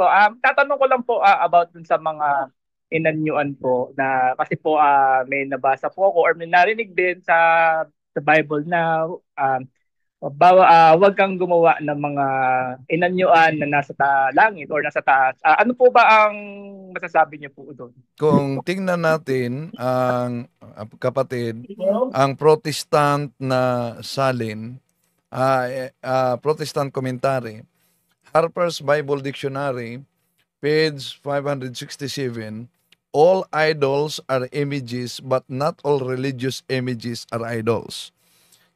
po. Tatanong ko lang po about dun sa mga inanyuan po na kasi po may nabasa po ako or may narinig din sa Bible na wag kang gumawa ng mga inanyuan na nasa langit or nasa taas. Ano po ba ang masasabi niyo po doon? Kung tingnan natin ang kapatid, ang Protestant na salin, Protestant commentary, Harper's Bible Dictionary, page 567, all idols are images but not all religious images are idols.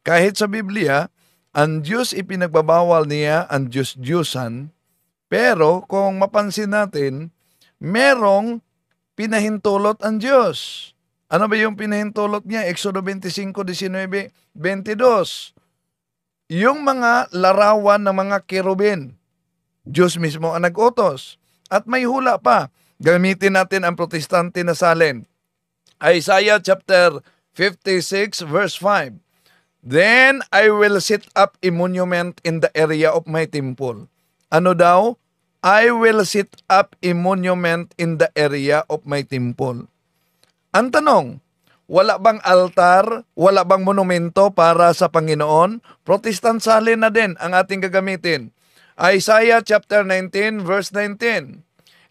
Kahit sa Biblia, ang Diyos ipinagbabawal niya ang Diyos-Diyosan, pero kung mapansin natin, merong pinahintulot ang Diyos. Ano ba yung pinahintulot niya? Exodo 25:19, 22. Yung mga larawan ng mga kerubin, Diyos mismo ang nag-utos. At may hula pa. Gamitin natin ang protestante na salin. Isaiah chapter 56 verse 5. Then I will set up a monument in the area of my temple. Ano daw? I will set up a monument in the area of my temple. Ang tanong, wala bang altar, wala bang monumento para sa Panginoon? Protestant salin na din ang ating gagamitin. Isaiah chapter 19 verse 19.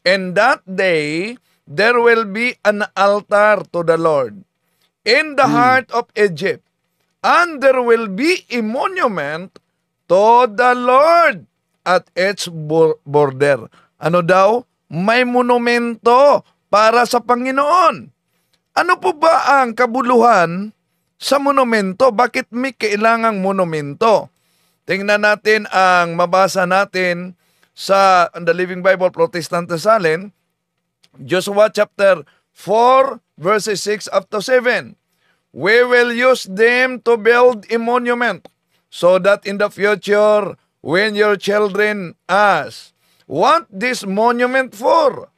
In that day, there will be an altar to the Lord in the heart of Egypt, and there will be a monument to the Lord at its border. Ano daw? May monumento para sa Panginoon. Ano po ba ang kabuluhan sa monumento? Bakit may kailangang monumento? Tingnan natin ang mabasa natin sa The Living Bible Protestant salin, Joshua chapter 4 verses 6 up to 7. We will use them to build a monument so that in the future, when your children ask, what this monument for?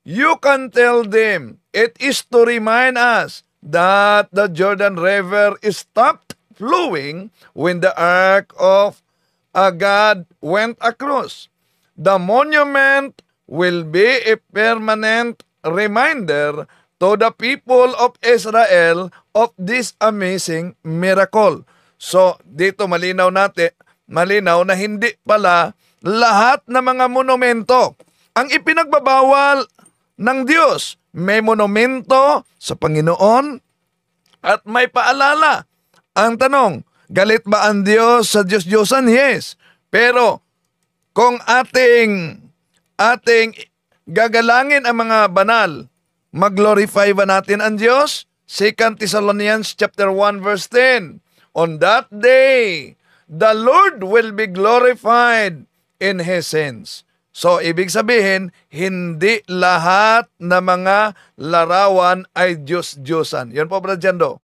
You can tell them, it is to remind us that the Jordan River stopped flowing when the ark of God went across. The monument will be a permanent reminder to the people of Israel of this amazing miracle. So, dito malinaw na hindi pala lahat ng mga monumento ang ipinagbabawal ng Diyos. May monumento sa Panginoon at may paalala. Ang tanong, galit ba ang Diyos sa Diyos-Diyosan? Yes. Pero kung ating gagalangin ang mga banal, mag-glorify ba natin ang Diyos? 2 Thessalonians chapter 1 verse 10. On that day, the Lord will be glorified in His saints. So, ibig sabihin, hindi lahat na mga larawan ay Diyos-Diyosan. Yan po, Brad Jando.